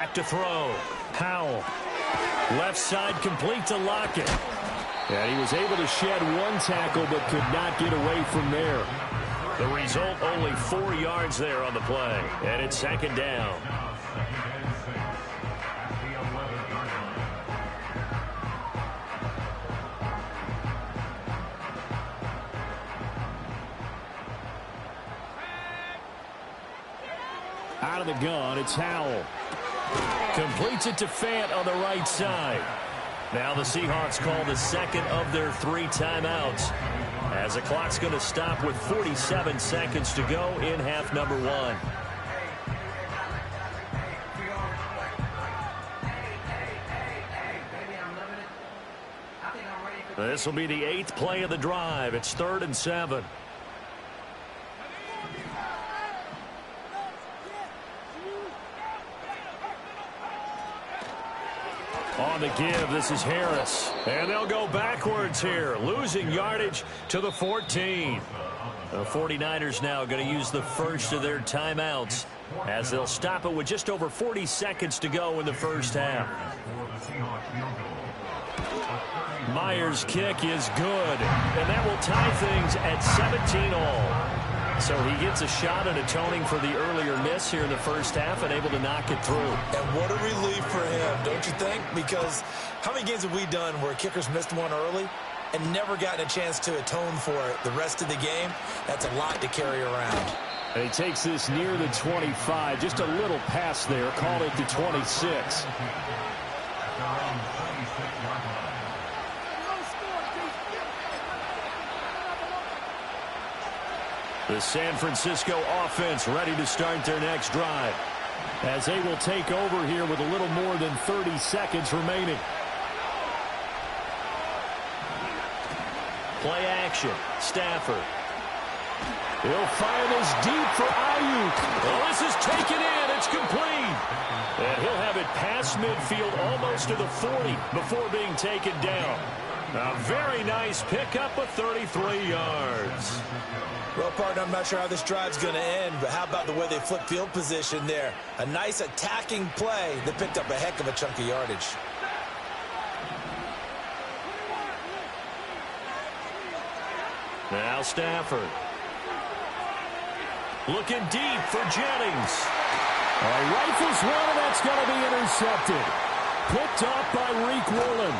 Back to throw. Howell. Left side complete to Lockett. And he was able to shed one tackle but could not get away from there. The result, only 4 yards there on the play. And it's second down. Out of the gun, it's Howell. Completes it to Fant on the right side. Now the Seahawks call the second of their 3 timeouts, as the clock's going to stop with 47 seconds to go in half number 1. This will be the 8th play of the drive. It's 3rd and 7. On the give, this is Harris. And they'll go backwards here, losing yardage to the 14. The 49ers now going to use the first of their timeouts, as they'll stop it with just over 40 seconds to go in the first half. Myers' kick is good, and that will tie things at 17 all. So he gets a shot at atoning for the earlier miss here in the first half and able to knock it through. And what a relief for him, don't you think? Because how many games have we done where kickers missed one early and never gotten a chance to atone for it the rest of the game? That's a lot to carry around. And he takes this near the 25. Just a little pass there. Call it the 26. The San Francisco offense ready to start their next drive, as they will take over here with a little more than 30 seconds remaining. Play action. Stafford. He'll fire this deep for Ayuk. Well, this is taken in. It's complete. And he'll have it past midfield almost to the 40 before being taken down. A very nice pickup of 33 yards. Well, partner, I'm not sure how this drive's going to end, but how about the way they flip field position there? A nice attacking play that picked up a heck of a chunk of yardage. Now Stafford. Looking deep for Jennings. Rifles one, and that's going to be intercepted. Picked off by Reek Woolen.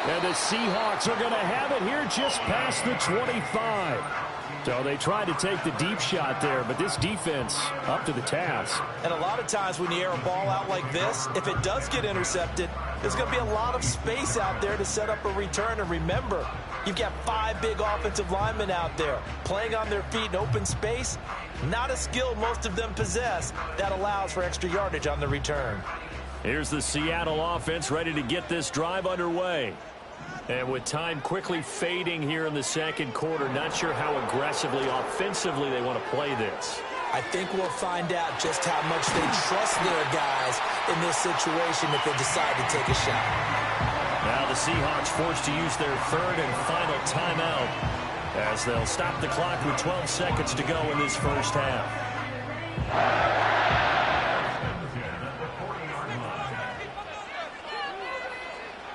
And the Seahawks are going to have it here just past the 25. So they tried to take the deep shot there, but this defense up to the task. And a lot of times when you air a ball out like this, if it does get intercepted, there's going to be a lot of space out there to set up a return. And remember, you've got 5 big offensive linemen out there playing on their feet in open space. Not a skill most of them possess that allows for extra yardage on the return. Here's the Seattle offense ready to get this drive underway. And with time quickly fading here in the second quarter, not sure how aggressively, offensively they want to play this. I think we'll find out just how much they trust their guys in this situation if they decide to take a shot. Now the Seahawks forced to use their 3rd and final timeout, as they'll stop the clock with 12 seconds to go in this first half.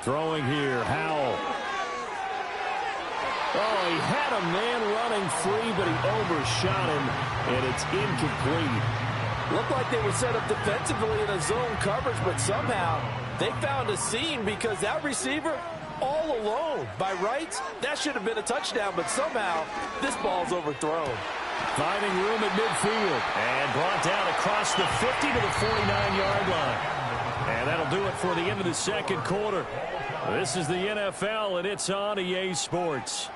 Throwing here, Howell. Oh, he had a man running free, but he overshot him, and it's incomplete. Looked like they were set up defensively in a zone coverage, but somehow they found a seam because that receiver all alone. By rights, that should have been a touchdown, but somehow this ball's overthrown. Finding room at midfield, and brought down across the 50 to the 49-yard line. And that'll do it for the end of the second quarter. This is the NFL, and it's on EA Sports.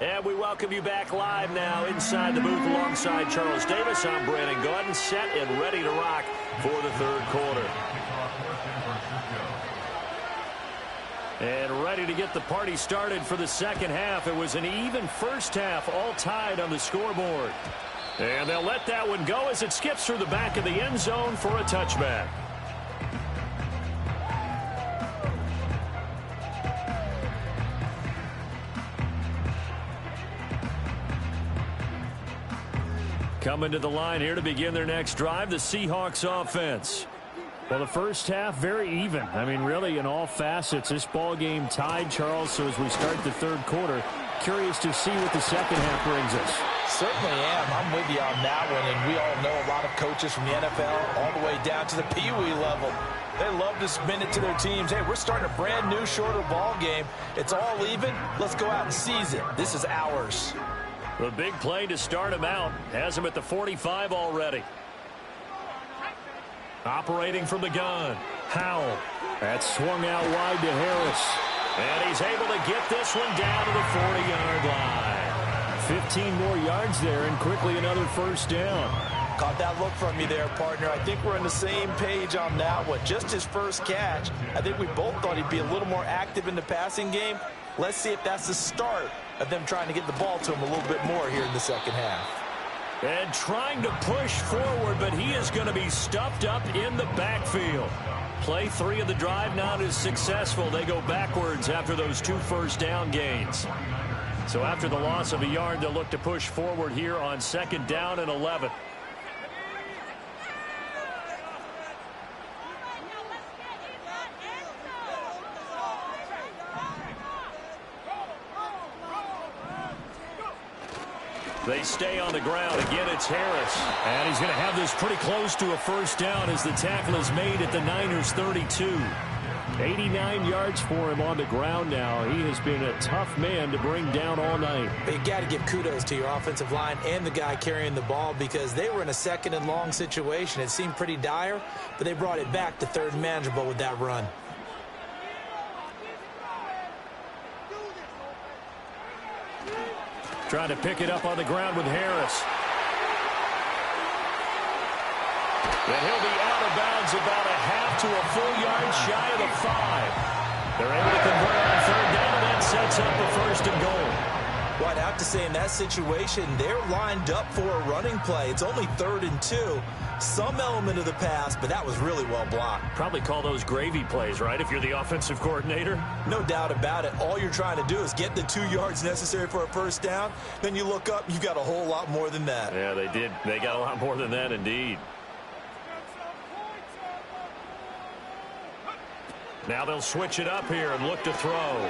And we welcome you back live now inside the booth alongside Charles Davis. I'm Brandon Gordon, set and ready to rock for the third quarter. And ready to get the party started for the second half. It was an even first half, all tied on the scoreboard. And they'll let that one go as it skips through the back of the end zone for a touchback. Coming to the line here to begin their next drive, the Seahawks offense. Well, the first half, very even. I mean, really, in all facets, this ball game tied, Charles. So as we start the third quarter, curious to see what the second half brings us. Certainly am. I'm with you on that one. And we all know a lot of coaches from the NFL all the way down to the Pee-wee level. They love to spin it to their teams. Hey, we're starting a brand new, shorter ball game. It's all even. Let's go out and seize it. This is ours. The big play to start him out. Has him at the 45 already. Operating from the gun. Howell. That's swung out wide to Harris. And he's able to get this one down to the 40-yard line. 15 more yards there and quickly another first down. Caught that look from you there, partner. I think we're on the same page on that one. Just his first catch. I think we both thought he'd be a little more active in the passing game. Let's see if that's the start of them trying to get the ball to him a little bit more here in the second half. And trying to push forward, but he is going to be stuffed up in the backfield. Play 3 of the drive not as successful. They go backwards after those 2 first down gains. So after the loss of a yard, they'll look to push forward here on 2nd down and 11. They stay on the ground. Again, it's Harris. And he's going to have this pretty close to a first down as the tackle is made at the Niners' 32. 89 yards for him on the ground now. He has been a tough man to bring down all night. But you got to give kudos to your offensive line and the guy carrying the ball because they were in a 2nd and long situation. It seemed pretty dire, but they brought it back to 3rd and manageable with that run. Trying to pick it up on the ground with Harris. And he'll be out of bounds about a half to a full yard shy of the 5. They're able to convert on 3rd down, and that sets up the 1st and goal. Well, I'd have to say in that situation, they're lined up for a running play. It's only 3rd and 2. Some element of the pass, but that was really well blocked. Probably call those gravy plays, right, if you're the offensive coordinator? No doubt about it. All you're trying to do is get the 2 yards necessary for a first down. Then you look up, you've got a whole lot more than that. Yeah, they did. They got a lot more than that, indeed. Now they'll switch it up here and look to throw.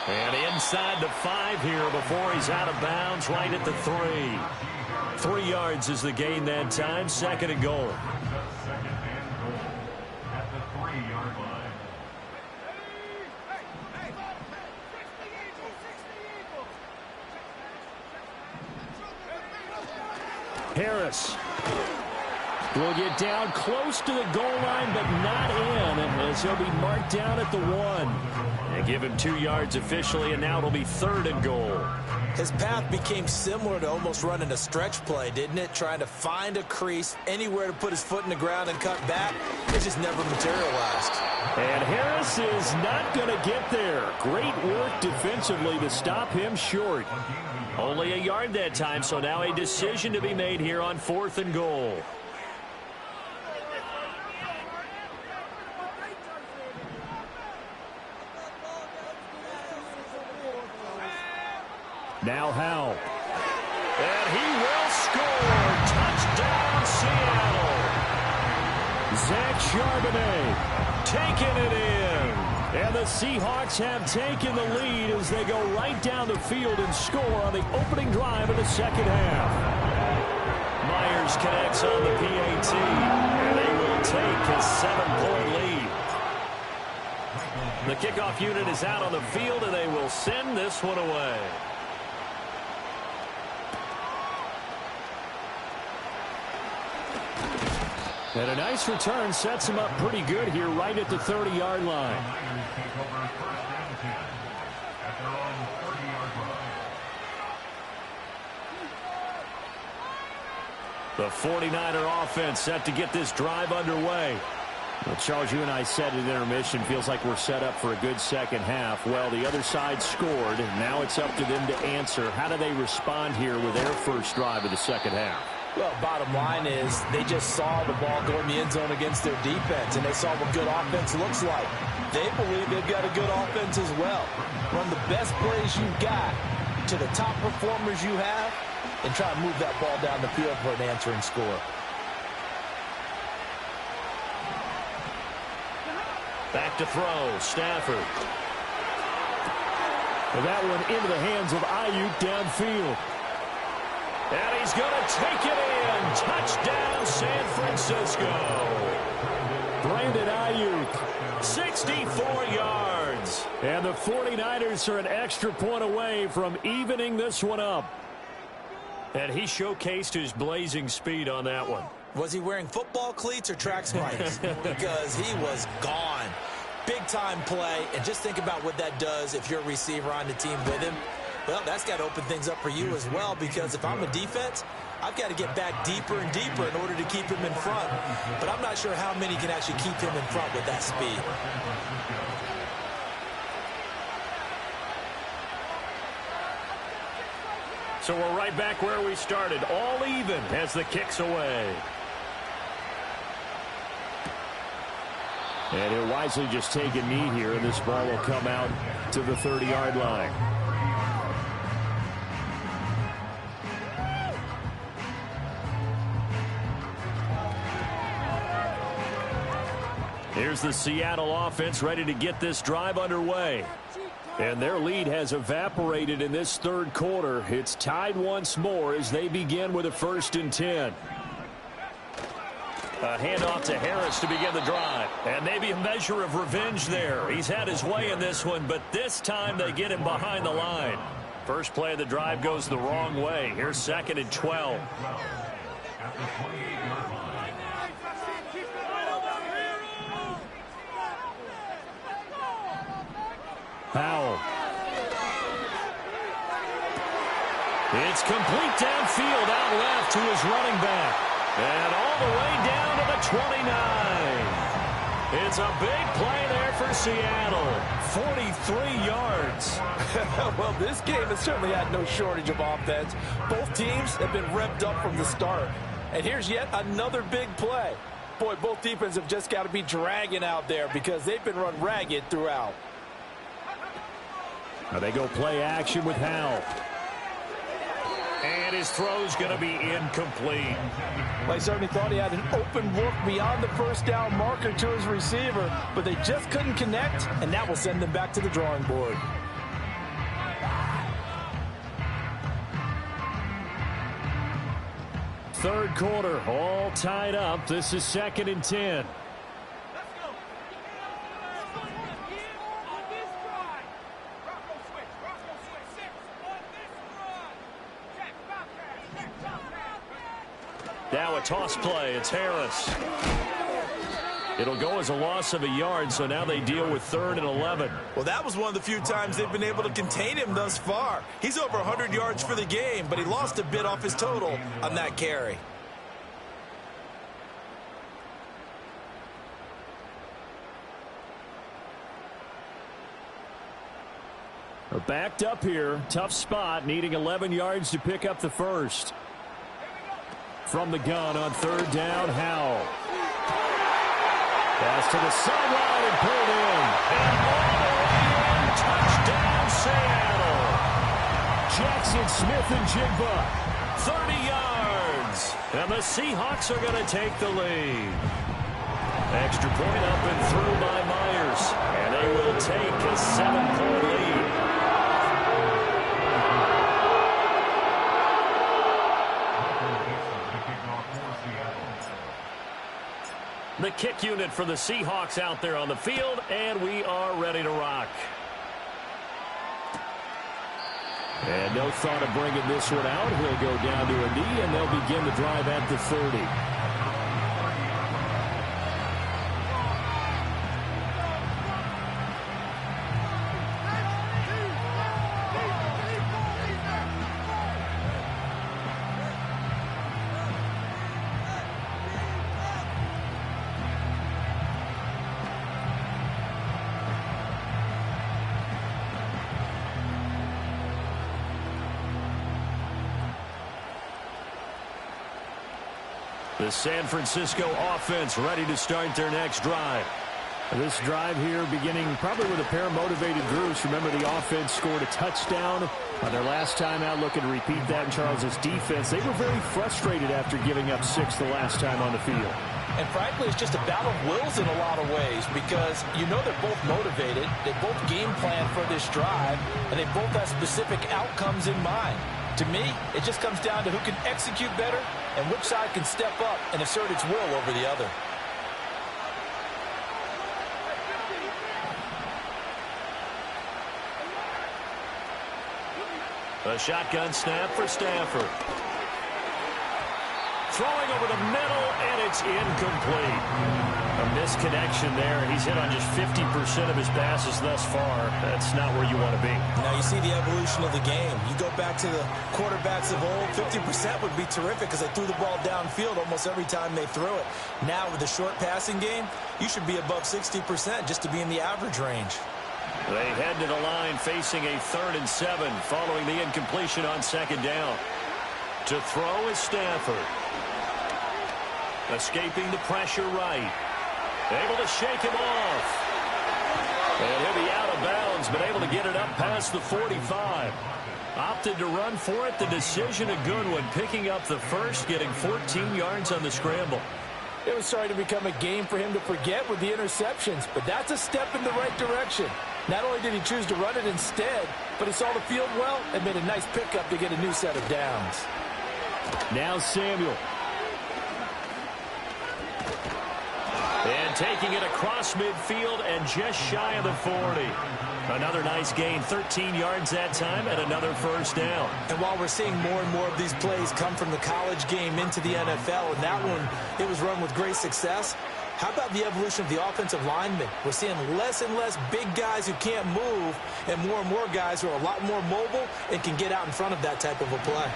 And inside the 5 here before he's out of bounds, right at the 3. 3 yards is the gain that time. 2nd and goal. Harris will get down close to the goal line, but not in, as he'll be marked down at the 1. They give him 2 yards officially, and now it'll be 3rd and goal. His path became similar to almost running a stretch play, didn't it? Trying to find a crease, anywhere to put his foot in the ground and cut back. It just never materialized. And Harris is not going to get there. Great work defensively to stop him short. Only a yard that time, so now a decision to be made here on 4th and goal. Now Howell. And he will score. Touchdown, Seattle. Zach Charbonnet taking it in. And the Seahawks have taken the lead as they go right down the field and score on the opening drive of the second half. Myers connects on the PAT, and they will take a 7-point lead. The kickoff unit is out on the field, and they will send this one away. And a nice return sets him up pretty good here right at the 30-yard line. The 49er offense set to get this drive underway. Well, Charles, you and I said at intermission, feels like we're set up for a good second half. Well, the other side scored, and now it's up to them to answer. How do they respond here with their first drive of the second half? Well, bottom line is they just saw the ball go in the end zone against their defense, and they saw what good offense looks like. They believe they've got a good offense as well. Run the best plays you've got to the top performers you have, and try to move that ball down the field for an answering score. Back to throw, Stafford. And that one into the hands of Ayuk downfield. And he's going to take it in. Touchdown, San Francisco. Brandon Ayuk, 64 yards. And the 49ers are an extra point away from evening this one up. And he showcased his blazing speed on that one. Was he wearing football cleats or track spikes? Because he was gone. Big-time play, and just think about what that does if you're a receiver on the team with him. Well, that's got to open things up for you as well, because if I'm a defense, I've got to get back deeper and deeper in order to keep him in front. But I'm not sure how many can actually keep him in front with that speed. So we're right back where we started, all even as the kick's away. And he'll wisely just take a knee here, and this ball will come out to the 30-yard line. Here's the Seattle offense ready to get this drive underway. And their lead has evaporated in this third quarter. It's tied once more as they begin with a 1st and 10. A handoff to Harris to begin the drive. And maybe a measure of revenge there. He's had his way in this one, but this time they get him behind the line. First play of the drive goes the wrong way. Here's 2nd and 12. Powell. It's complete downfield, out left to his running back. And all the way down to the 29. It's a big play there for Seattle. 43 yards. Well, this game has certainly had no shortage of offense. Both teams have been revved up from the start. And here's yet another big play. Boy, both defenses have just got to be dragging out there because they've been run ragged throughout. Now they go play action with Howell. And his throw's going to be incomplete. Well, I certainly thought he had an open look beyond the first down marker to his receiver, but they just couldn't connect, and that will send them back to the drawing board. Third quarter, all tied up. This is 2nd and 10. Now a toss play. It's Harris. It'll go as a loss of a yard, so now they deal with 3rd and 11. Well, that was one of the few times they've been able to contain him thus far. He's over 100 yards for the game, but he lost a bit off his total on that carry. They're backed up here. Tough spot, needing 11 yards to pick up the first. From the gun on 3rd down, Howell. Pass to the sideline and pulled in. And all the way in, touchdown Seattle. Jackson Smith-Njigba, 30 yards. And the Seahawks are going to take the lead. Extra point up and through by Myers. And they will take a 7-point lead. The kick unit for the Seahawks out there on the field, and we are ready to rock. And no thought of bringing this one out. He'll go down to a knee, and they'll begin the drive at the 30. The San Francisco offense ready to start their next drive. This drive here beginning probably with a pair of motivated groups. Remember, the offense scored a touchdown on their last time out, looking to repeat that in Charles' defense. They were very frustrated after giving up 6 the last time on the field. And frankly, it's just a battle of wills in a lot of ways because you know they're both motivated. They both game plan for this drive, and they both have specific outcomes in mind. To me, it just comes down to who can execute better and which side can step up and assert its will over the other. A shotgun snap for Stafford. Throwing over the middle, and it's incomplete. A misconnection there. He's hit on just 50% of his passes thus far. That's not where you want to be. Now you see the evolution of the game. You go back to the quarterbacks of old, 50% would be terrific because they threw the ball downfield almost every time they threw it. Now with the short passing game, you should be above 60% just to be in the average range. They head to the line facing a 3rd and 7 following the incompletion on 2nd down. To throw is Stafford. Escaping the pressure right. Able to shake him off. And he'll be out of bounds, but able to get it up past the 45. Opted to run for it. The decision a good one. Picking up the first, getting 14 yards on the scramble. It was starting to become a game for him to forget with the interceptions, but that's a step in the right direction. Not only did he choose to run it instead, but he saw the field well and made a nice pickup to get a new set of downs. Now Samuel. And taking it across midfield and just shy of the 40. Another nice gain, 13 yards that time, and another first down. And while we're seeing more and more of these plays come from the college game into the NFL, and that one, it was run with great success, how about the evolution of the offensive linemen? We're seeing less and less big guys who can't move and more guys who are a lot more mobile and can get out in front of that type of a play.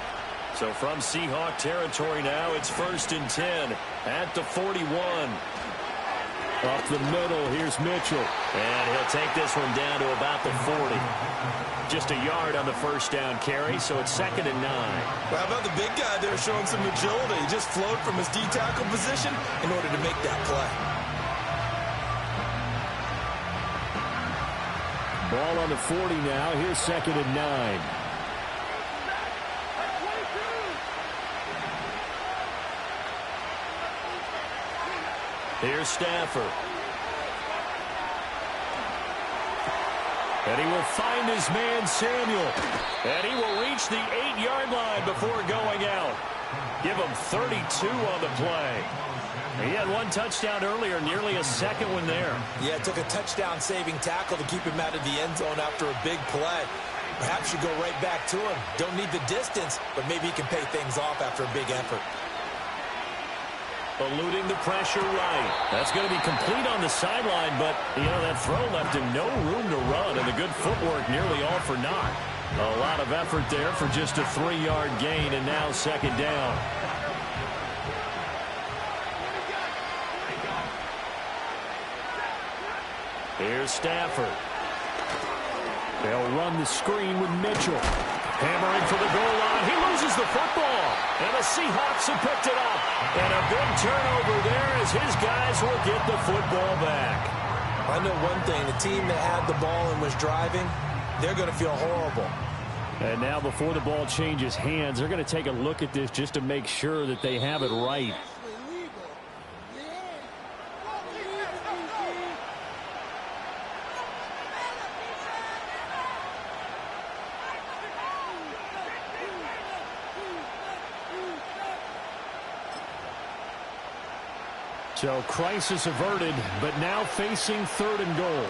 So from Seahawk territory now, it's 1st and 10 at the 41. Up the middle, here's Mitchell. And he'll take this one down to about the 40. Just a yard on the first down carry, so it's 2nd and 9. Well, how about the big guy there showing some agility? He just flowed from his D-tackle position in order to make that play. Ball on the 40 now. Here's 2nd and 9. Here's Stafford. And he will find his man, Samuel. And he will reach the 8-yard line before going out. Give him 32 on the play. He had one touchdown earlier, nearly a second one there. Yeah, it took a touchdown-saving tackle to keep him out of the end zone after a big play. Perhaps you go right back to him. Don't need the distance, but maybe he can pay things off after a big effort. Eluding the pressure right. That's going to be complete on the sideline, but, you know, that throw left him no room to run, and the good footwork nearly all for naught. A lot of effort there for just a 3-yard gain, and now 2nd down. Here's Stafford. They'll run the screen with Mitchell. Hammering for the goal line. He loses the football. And the Seahawks have picked it up. And a big turnover there as his guys will get the football back. I know one thing. The team that had the ball and was driving, they're going to feel horrible. And now before the ball changes hands, they're going to take a look at this just to make sure that they have it right. So crisis averted, but now facing 3rd and goal.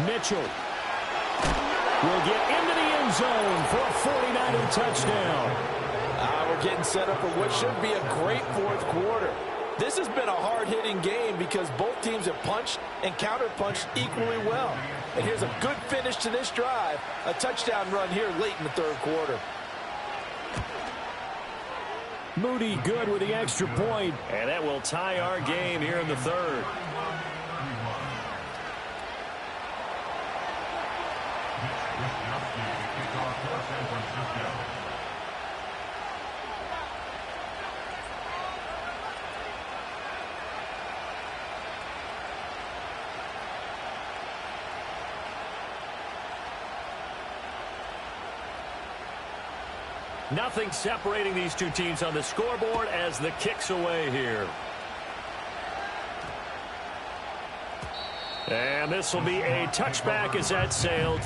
Mitchell will get into the end zone for a 49er touchdown. We're getting set up for what should be a great 4th quarter. This has been a hard-hitting game because both teams have punched and counterpunched equally well. And here's a good finish to this drive, a touchdown run here late in the 3rd quarter. Moody good with the extra point. And that will tie our game here in the 3rd. Nothing separating these two teams on the scoreboard as the kick's away here. And this will be a touchback as that sailed.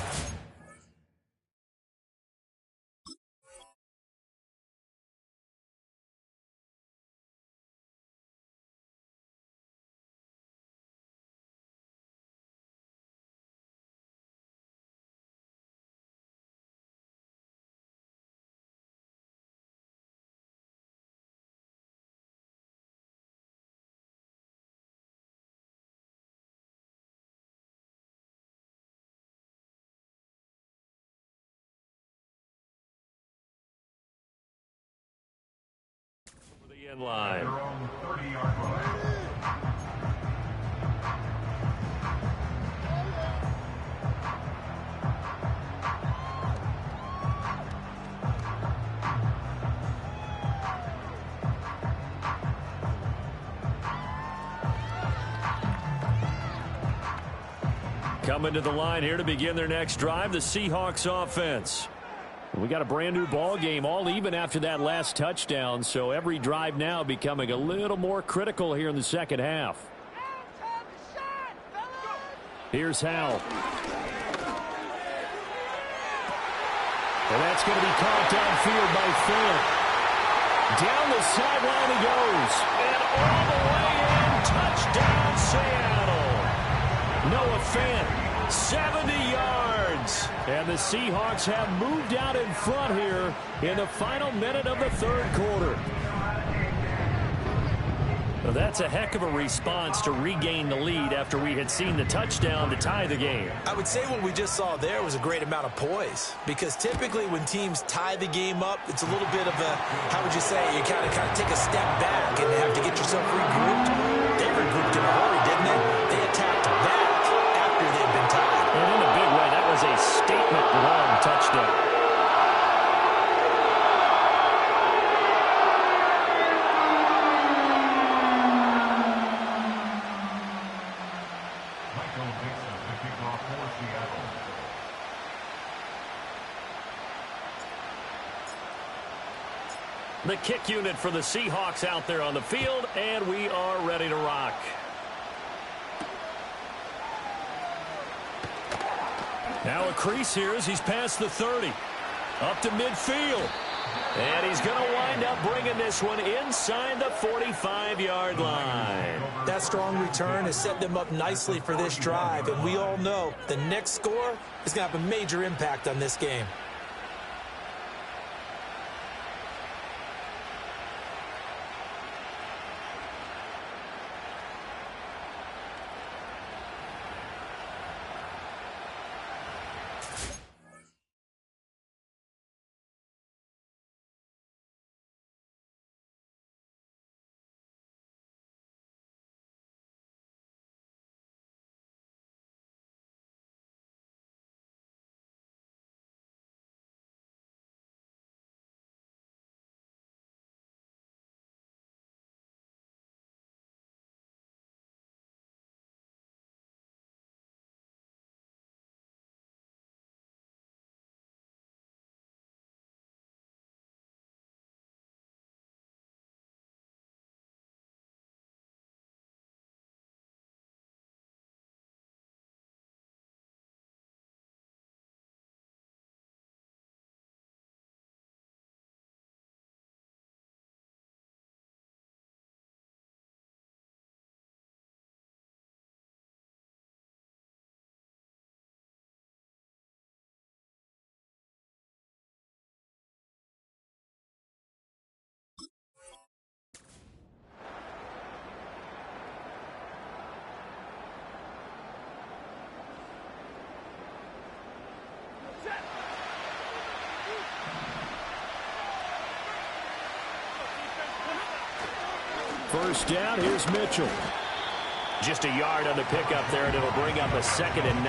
In line. Coming to the line here to begin their next drive, the Seahawks offense. We got a brand new ball game, all even after that last touchdown, so every drive now becoming a little more critical here in the second half. Here's Howell. And that's going to be caught downfield by Finn. Down the sideline he goes. And all the way in, touchdown Seattle. Noah Finn, 70 yards. And the Seahawks have moved out in front here in the final minute of the third quarter. Well, that's a heck of a response to regain the lead after we had seen the touchdown to tie the game. I would say what we just saw there was a great amount of poise, because typically when teams tie the game up, it's a little bit of a, how would you say, you kind of take a step back and have to get yourself regrouped. They regrouped in a hurry, didn't they? They attacked back after they'd been tied. And in a big way, that was a statement long touchdown. The kick unit for the Seahawks out there on the field, and we are ready to rock. Now a crease here as he's past the 30. Up to midfield. And he's going to wind up bringing this one inside the 45-yard line. That strong return has set them up nicely for this drive, and we all know the next score is going to have a major impact on this game. First down, here's Mitchell. Just a yard on the pickup there, and it'll bring up a 2nd and 9.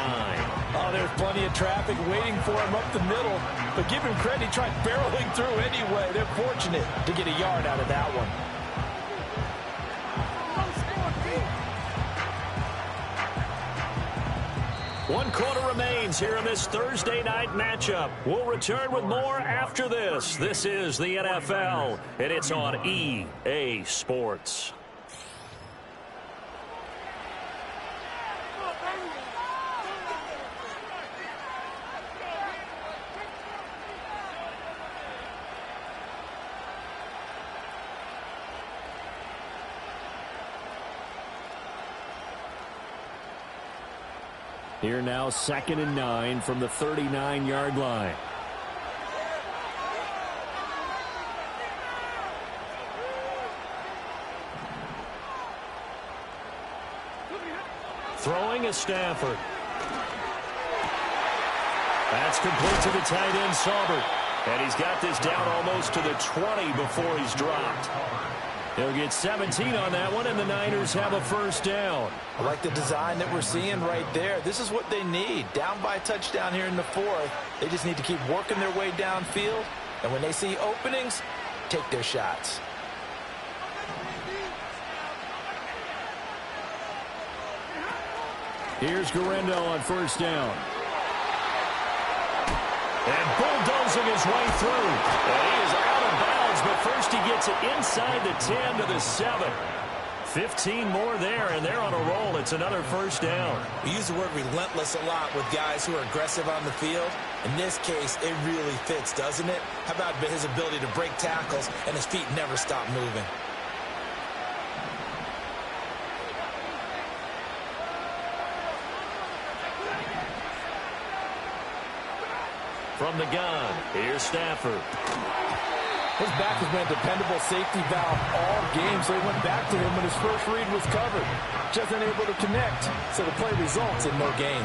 Oh, there's plenty of traffic waiting for him up the middle. But give him credit, he tried barreling through anyway. They're fortunate to get a yard out of that one. 1 quarter remains here in this Thursday night matchup. We'll return with more after this. This is the NFL, and it's on EA Sports. Here now, 2nd and 9 from the 39-yard line. Throwing is Stafford. That's complete to the tight end, Saubert. And he's got this down almost to the 20 before he's dropped. He'll get 17 on that one, and the Niners have a first down. I like the design that we're seeing right there. This is what they need. Down by a touchdown here in the 4th. They just need to keep working their way downfield. And when they see openings, take their shots. Here's Garendo on first down. And bulldozing his way through. And he is out of bounds, but first he gets it inside the 10 to the 7. 15 more there, and they're on a roll. It's another first down. We use the word relentless a lot with guys who are aggressive on the field. In this case, it really fits, doesn't it? How about his ability to break tackles and his feet never stop moving? From the gun, here's Stafford. His back has been a dependable safety valve all game, so he went back to him when his first read was covered. Just unable to connect, so the play results in no gain.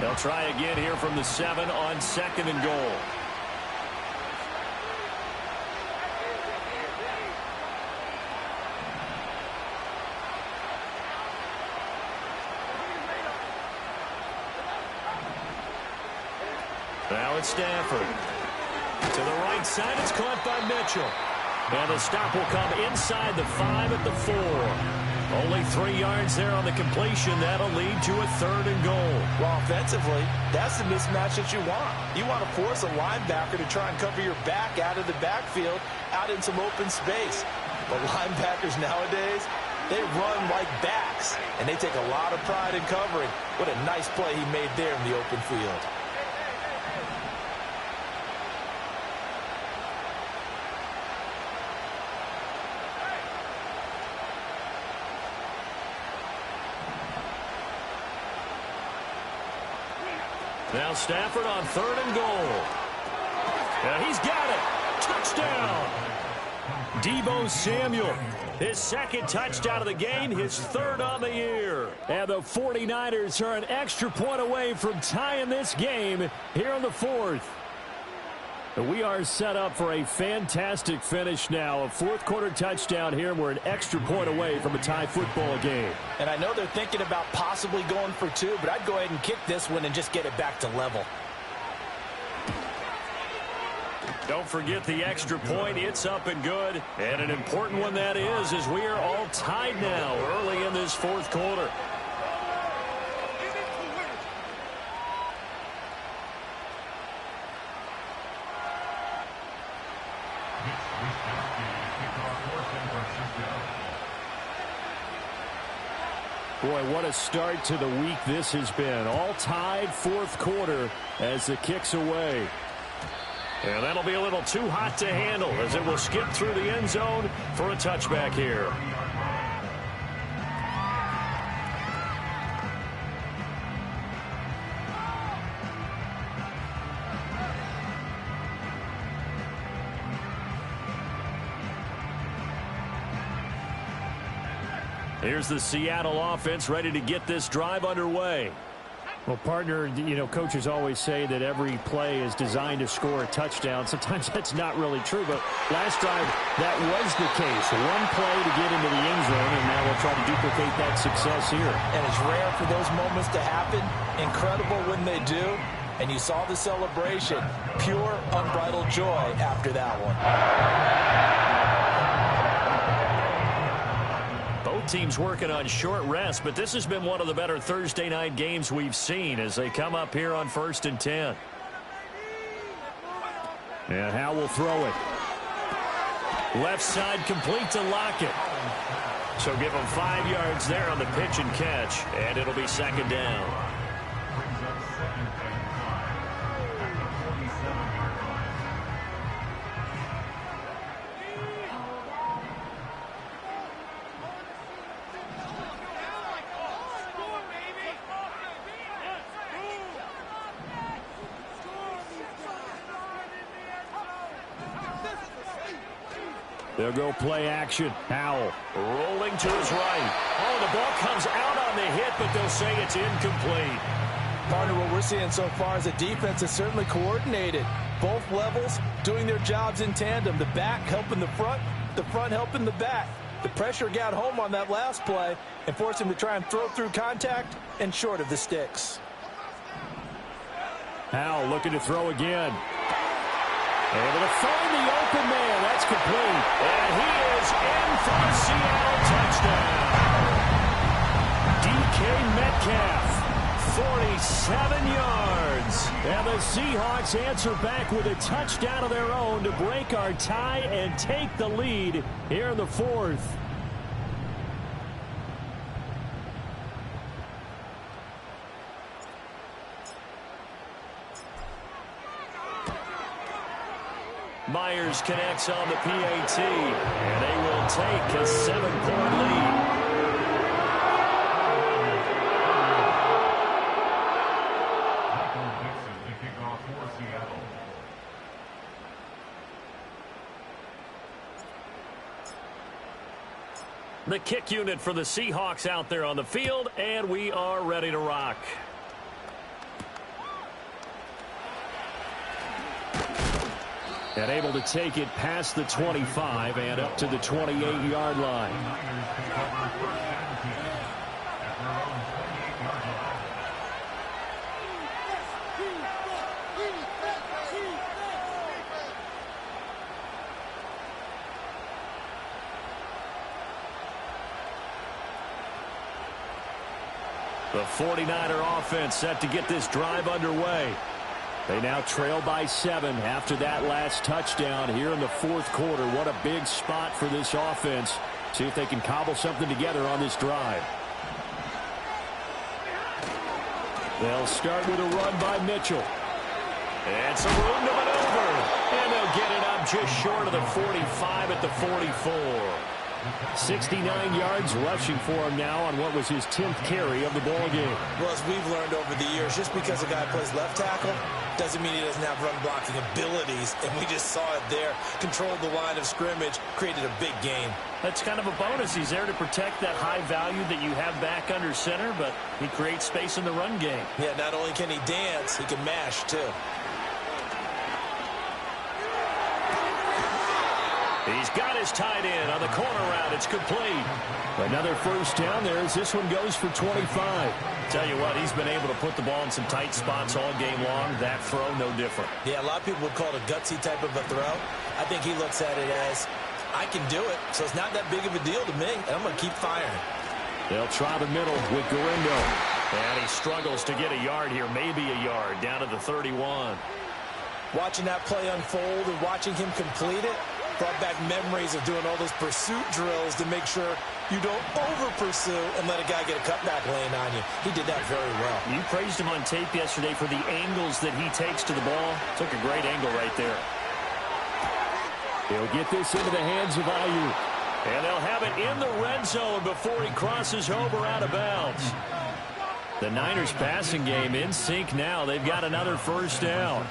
They'll try again here from the 7 on 2nd and goal. Now it's Stafford. To the right side, it's caught by Mitchell. And the stop will come inside the 5 at the 4. Only 3 yards there on the completion. That'll lead to a 3rd and goal. Well, offensively, that's the mismatch that you want. You want to force a linebacker to try and cover your back out of the backfield, out in some open space. But linebackers nowadays, they run like backs, and they take a lot of pride in covering. What a nice play he made there in the open field. Now Stafford on 3rd and goal. And he's got it. Touchdown. Deebo Samuel. His 2nd touchdown of the game, his 3rd on the year. And the 49ers are an extra point away from tying this game here in the 4th. We are set up for a fantastic finish now. A 4th quarter touchdown here. We're an extra point away from a tie football game. And I know they're thinking about possibly going for 2, but I'd go ahead and kick this one and just get it back to level. Don't forget the extra point. It's up and good. And an important one that is, as we are all tied now early in this 4th quarter. Boy, what a start to the week this has been. All tied 4th quarter as the kick's away. And that'll be a little too hot to handle as it will skip through the end zone for a touchback here. Here's the Seattle offense ready to get this drive underway. Well, partner, you know, coaches always say that every play is designed to score a touchdown. Sometimes that's not really true, but last drive, that was the case. One play to get into the end zone, and now they'll try to duplicate that success here. And it's rare for those moments to happen. Incredible when they do. And you saw the celebration. Pure, unbridled joy after that one. Both teams working on short rest, but this has been one of the better Thursday night games we've seen as they come up here on 1st and 10. And Howe will throw it. Left side complete to Lockett. So give him 5 yards there on the pitch and catch, and it'll be 2nd down. They'll go play action. Howell rolling to his right. Oh, the ball comes out on the hit, but they'll say it's incomplete. Partner, what we're seeing so far is the defense is certainly coordinated. Both levels doing their jobs in tandem. The back helping the front helping the back. The pressure got home on that last play and forced him to try and throw through contact and short of the sticks. Howell looking to throw again. Able to find the open man. That's complete. And he is in for a Seattle touchdown. DK Metcalf, 47 yards. And the Seahawks answer back with a touchdown of their own to break our tie and take the lead here in the 4th. Myers connects on the PAT, and they will take a 7-point lead. The kick unit for the Seahawks out there on the field, and we are ready to rock. And able to take it past the 25 and up to the 28-yard line. The 49er offense set to get this drive underway. They now trail by 7 after that last touchdown here in the 4th quarter. What a big spot for this offense. See if they can cobble something together on this drive. They'll start with a run by Mitchell. And some room to maneuver. And they'll get it up just short of the 45 at the 44. 69 yards rushing for him now on what was his 10th carry of the ball game. Well, as we've learned over the years, just because a guy plays left tackle doesn't mean he doesn't have run blocking abilities, and we just saw it there. Controlled the line of scrimmage, created a big gain. That's kind of a bonus. He's there to protect that high value that you have back under center, but he creates space in the run game. Yeah, not only can he dance, he can mash too. He's got his tight end on the corner route. It's complete. Another first down there as this one goes for 25. Tell you what, he's been able to put the ball in some tight spots all game long. That throw, no different. Yeah, a lot of people would call it a gutsy type of a throw. I think he looks at it as, I can do it, so it's not that big of a deal to me, and I'm going to keep firing. They'll try the middle with Garindo. And he struggles to get a yard here, maybe a yard, down to the 31. Watching that play unfold and watching him complete it brought back memories of doing all those pursuit drills to make sure you don't over-pursue and let a guy get a cutback lane on you. He did that very well. You praised him on tape yesterday for the angles that he takes to the ball. Took a great angle right there. He'll get this into the hands of Ayuk. And they'll have it in the red zone before he crosses over out of bounds. The Niners passing game in sync now. They've got another first down.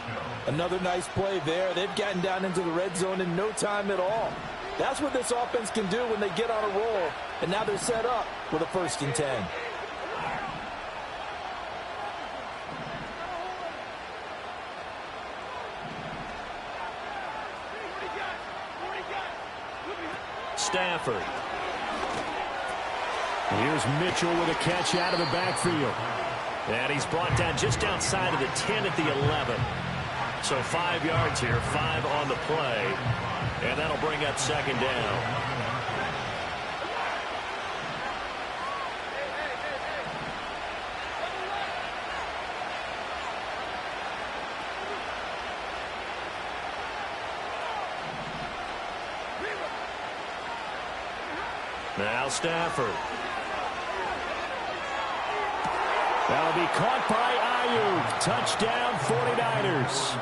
Another nice play there. They've gotten down into the red zone in no time at all. That's what this offense can do when they get on a roll. And now they're set up with a 1st and 10. Stafford. Here's Mitchell with a catch out of the backfield. And he's brought down just outside of the 10 at the 11. So 5 yards here, 5 on the play. And that'll bring up 2nd down. Now Stafford. That'll be caught by Ayuk. Touchdown 49ers.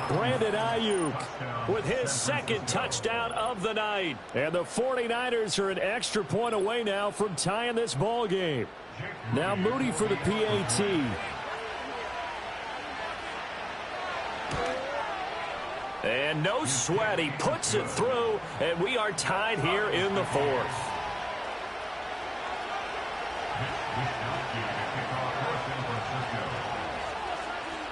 Brandon Ayuk with his second touchdown of the night. And the 49ers are an extra point away now from tying this ball game. Now Moody for the PAT. And no sweat. He puts it through, and we are tied here in the fourth.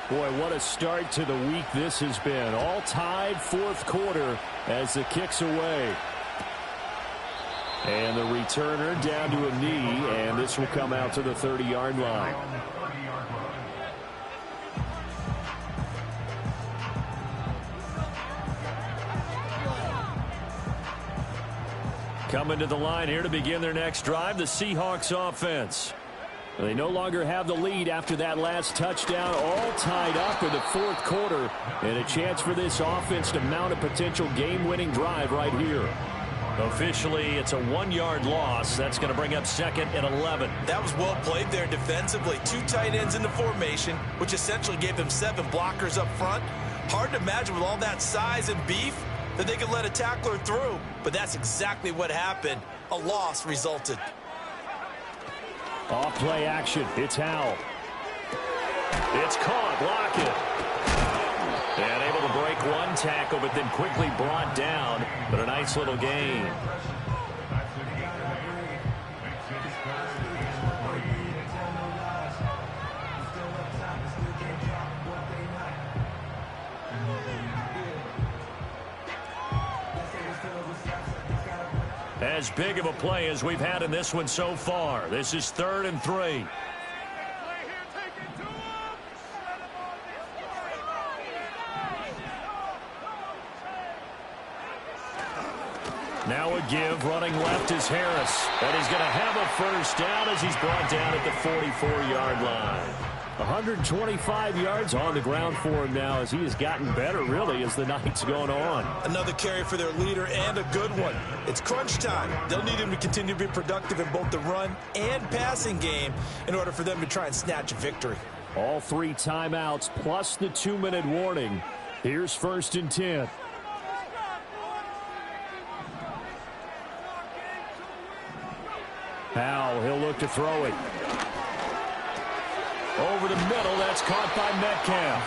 Boy, what a start to the week this has been. All tied fourth quarter as the kick's away. And the returner down to a knee, and this will come out to the 30-yard line. Coming to the line here to begin their next drive, the Seahawks offense. They no longer have the lead after that last touchdown, all tied up in the fourth quarter, and a chance for this offense to mount a potential game-winning drive right here. Officially, it's a 1-yard loss. That's going to bring up second and 11. That was well played there defensively. 2 tight ends in the formation, which essentially gave them 7 blockers up front. Hard to imagine with all that size and beef that they could let a tackler through, but that's exactly what happened. A loss resulted. Off play action. It's Howell. It's caught. Lockett. And able to break one tackle, but then quickly brought down. But a nice little gain. As big of a play as we've had in this one so far. This is 3rd and 3. Now a give. Running left is Harris. And he's going to have a first down as he's brought down at the 44-yard line. 125 yards on the ground for him now as he has gotten better, really, as the night's gone on. Another carry for their leader and a good one. It's crunch time. They'll need him to continue to be productive in both the run and passing game in order for them to try and snatch a victory. All 3 timeouts plus the 2-minute warning. Here's 1st and 10. Howell, he'll look to throw it. Over the middle, that's caught by Metcalf.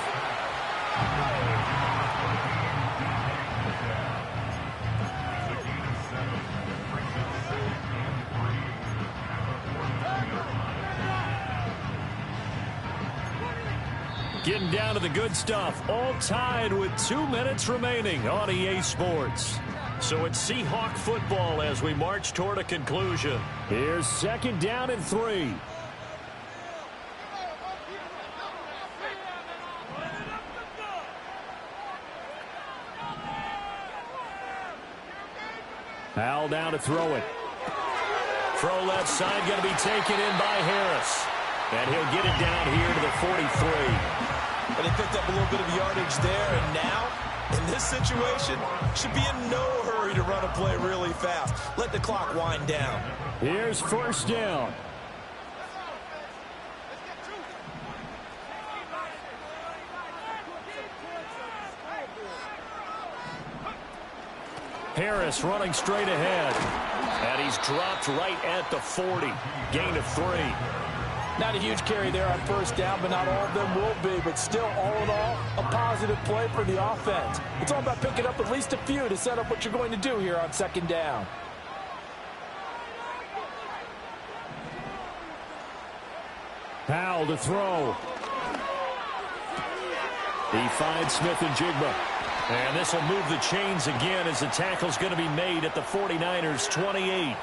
Getting down to the good stuff. All tied with 2 minutes remaining on EA Sports. So it's Seahawk football as we march toward a conclusion. Here's 2nd down and 3. Howell down to throw it. Throw left side going to be taken in by Harris. And he'll get it down here to the 43. But he picked up a little bit of yardage there, and now, in this situation, should be in no hurry to run a play really fast. Let the clock wind down. Here's 1st down. Harris running straight ahead. And he's dropped right at the 40. Gain of 3. Not a huge carry there on 1st down, but not all of them will be. But still, all in all, a positive play for the offense. It's all about picking up at least a few to set up what you're going to do here on 2nd down. Howell to throw. He finds Smith and Jigba. And this will move the chains again as the tackle's going to be made at the 49ers 28.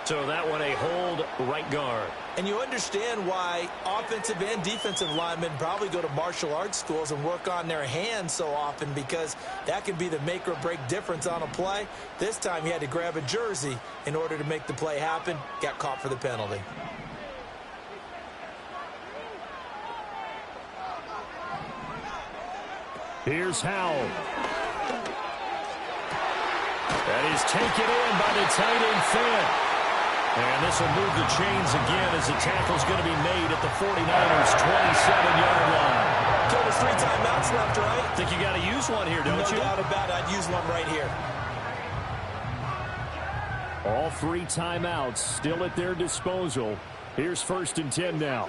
So that one a hold right guard. And you understand why offensive and defensive linemen probably go to martial arts schools and work on their hands so often, because that can be the make or break difference on a play. This time he had to grab a jersey in order to make the play happen. Got caught for the penalty. Here's Howell. That is taken in by the tight end Finn. And this will move the chains again as the tackle's going to be made at the 49ers' 27-yard line. Okay, there's 3 timeouts left, right? I think you got to use one here, don't you? No doubt about it. I'd use one right here. All 3 timeouts still at their disposal. Here's 1st and 10 now.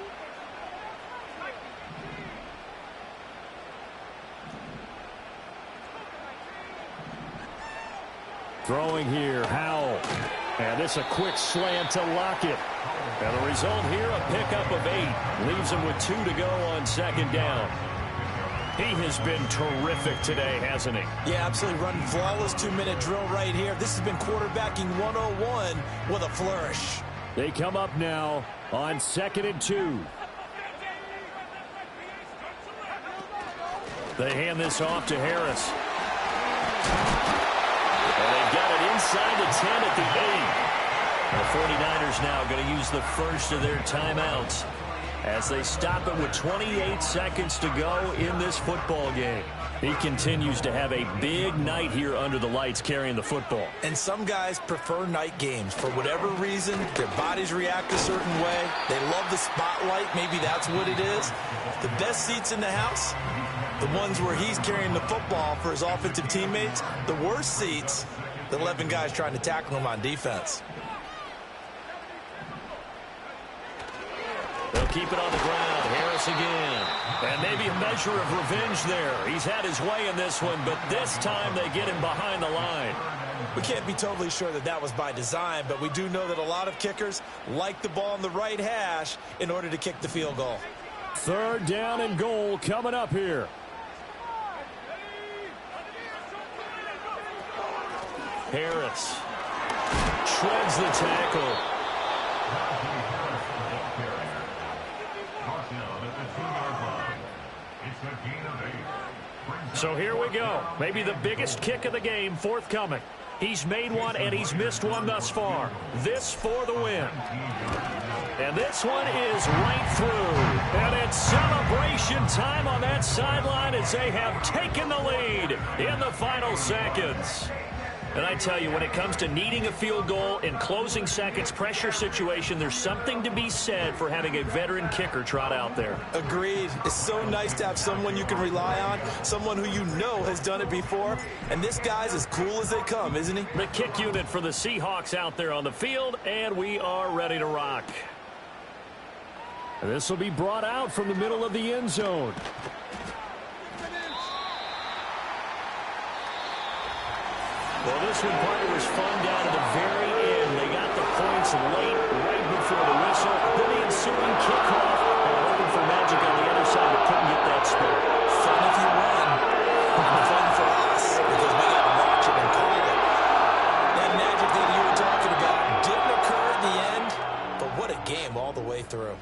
Throwing here, Howell. And this a quick slant to Lockett. And the result here, a pickup of 8. Leaves him with 2 to go on 2nd down. He has been terrific today, hasn't he? Yeah, absolutely. Running flawless 2-minute drill right here. This has been quarterbacking 101 with a flourish. They come up now on 2nd and 2. They hand this off to Harris. And they've got it inside the 10 at the 8. The 49ers now going to use the first of their timeouts as they stop it with 28 seconds to go in this football game. He continues to have a big night here under the lights carrying the football. And some guys prefer night games. For whatever reason, their bodies react a certain way. They love the spotlight. Maybe that's what it is. The best seats in the house, the ones where he's carrying the football for his offensive teammates. The worst seats, the 11 guys trying to tackle him on defense. They'll keep it on the ground. Harris again. And maybe a measure of revenge there. He's had his way in this one, but this time they get him behind the line. We can't be totally sure that that was by design, but we do know that a lot of kickers like the ball on the right hash in order to kick the field goal. 3rd down and goal coming up here. Harris shreds the tackle. So here we go. Maybe the biggest kick of the game forthcoming. He's made one and he's missed one thus far. This for the win. And this one is right through. And it's celebration time on that sideline as they have taken the lead in the final seconds. And I tell you, when it comes to needing a field goal in closing seconds, pressure situation, there's something to be said for having a veteran kicker trot out there. Agreed. It's so nice to have someone you can rely on, someone who you know has done it before. And this guy's as cool as they come, isn't he? The kick unit for the Seahawks out there on the field, and we are ready to rock. This will be brought out from the middle of the end zone. Well, this one, partner, was fun down to the very end. They got the points late, right before the whistle. Then the ensuing kickoff. They're hoping for magic on the other side, but couldn't get that spot. Fun if you win. Fun for us, because we got to watch it and call it. That magic that you were talking about didn't occur at the end, but what a game all the way through.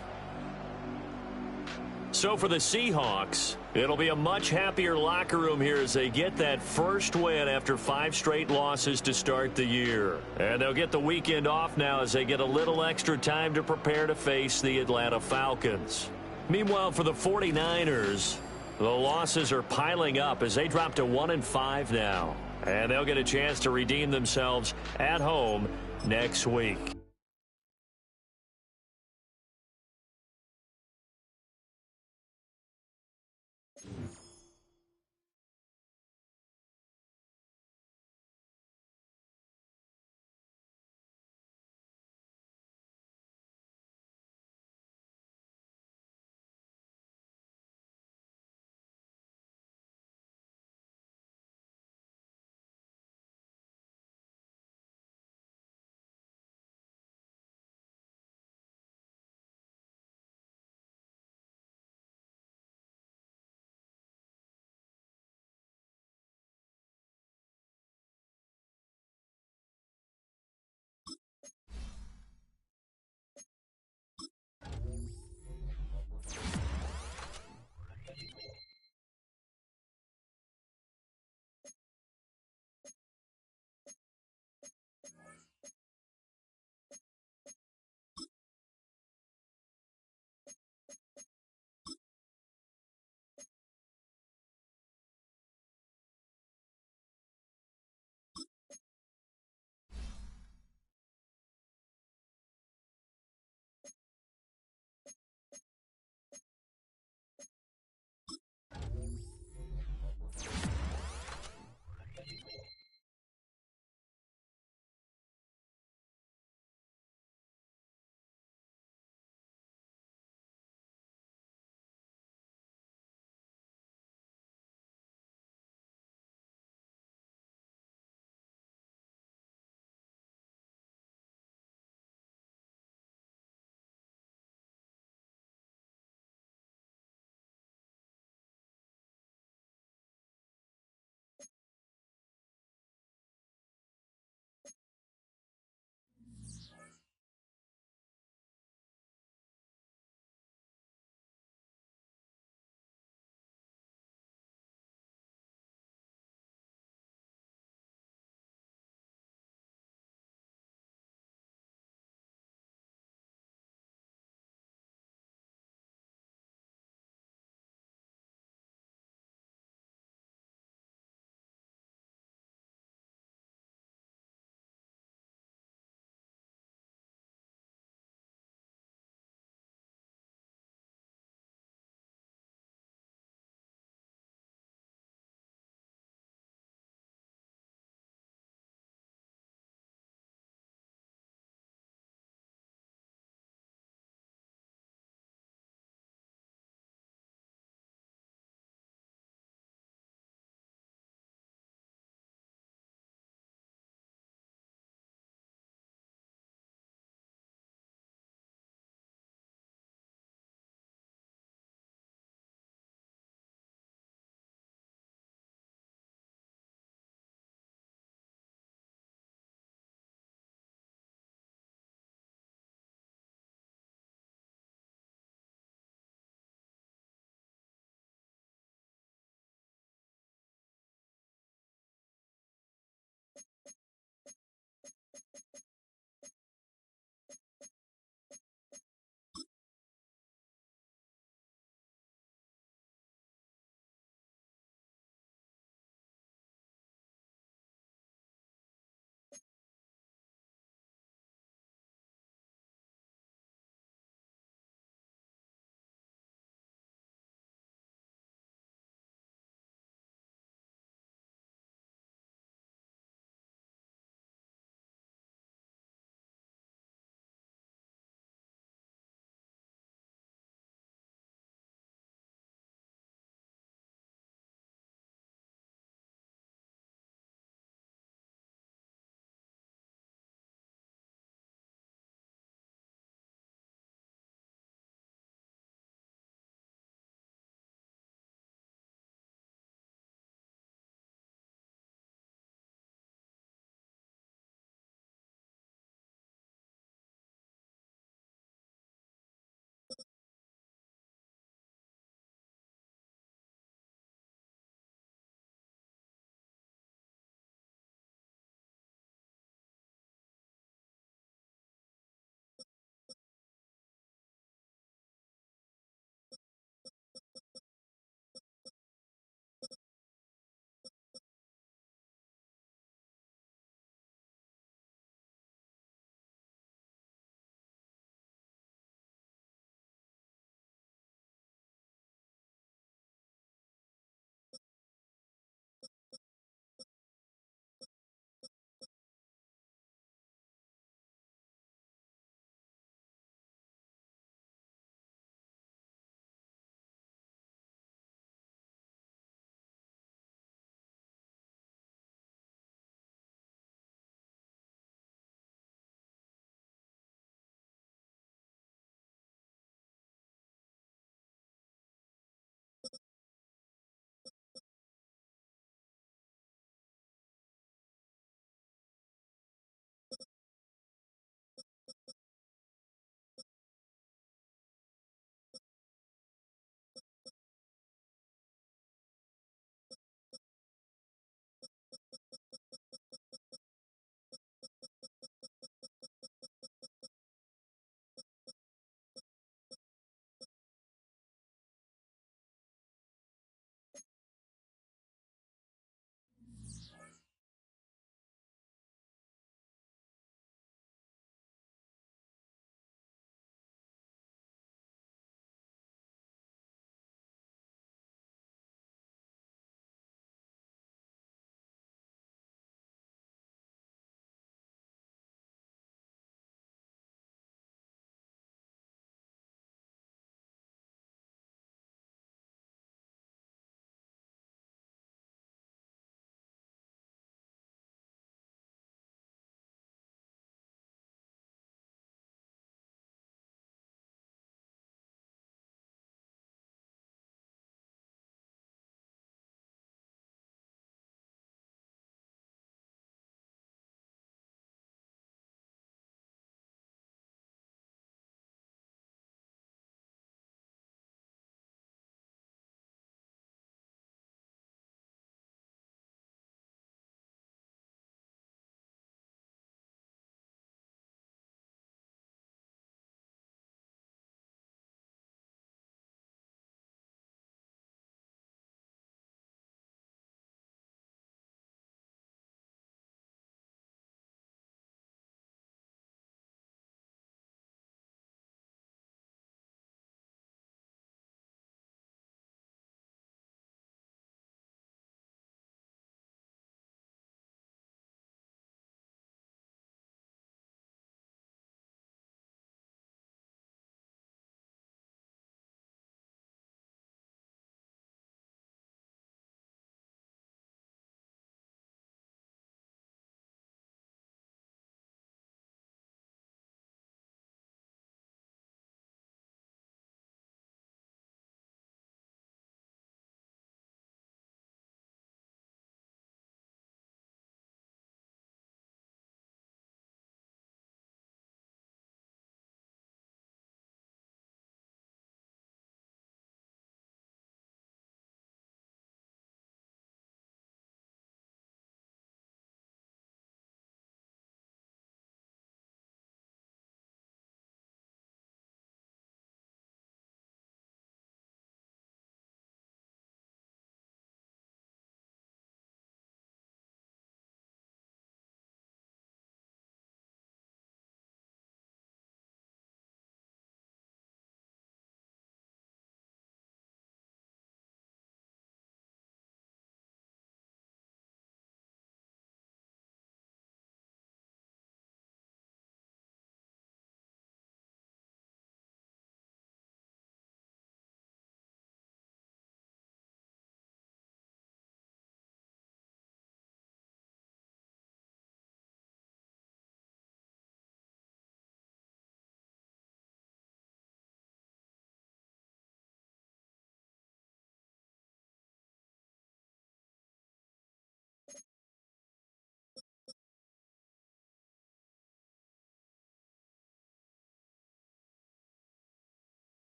So for the Seahawks, it'll be a much happier locker room here as they get that first win after 5 straight losses to start the year. And they'll get the weekend off now as they get a little extra time to prepare to face the Atlanta Falcons. Meanwhile, for the 49ers, the losses are piling up as they drop to 1-5 now. And they'll get a chance to redeem themselves at home next week.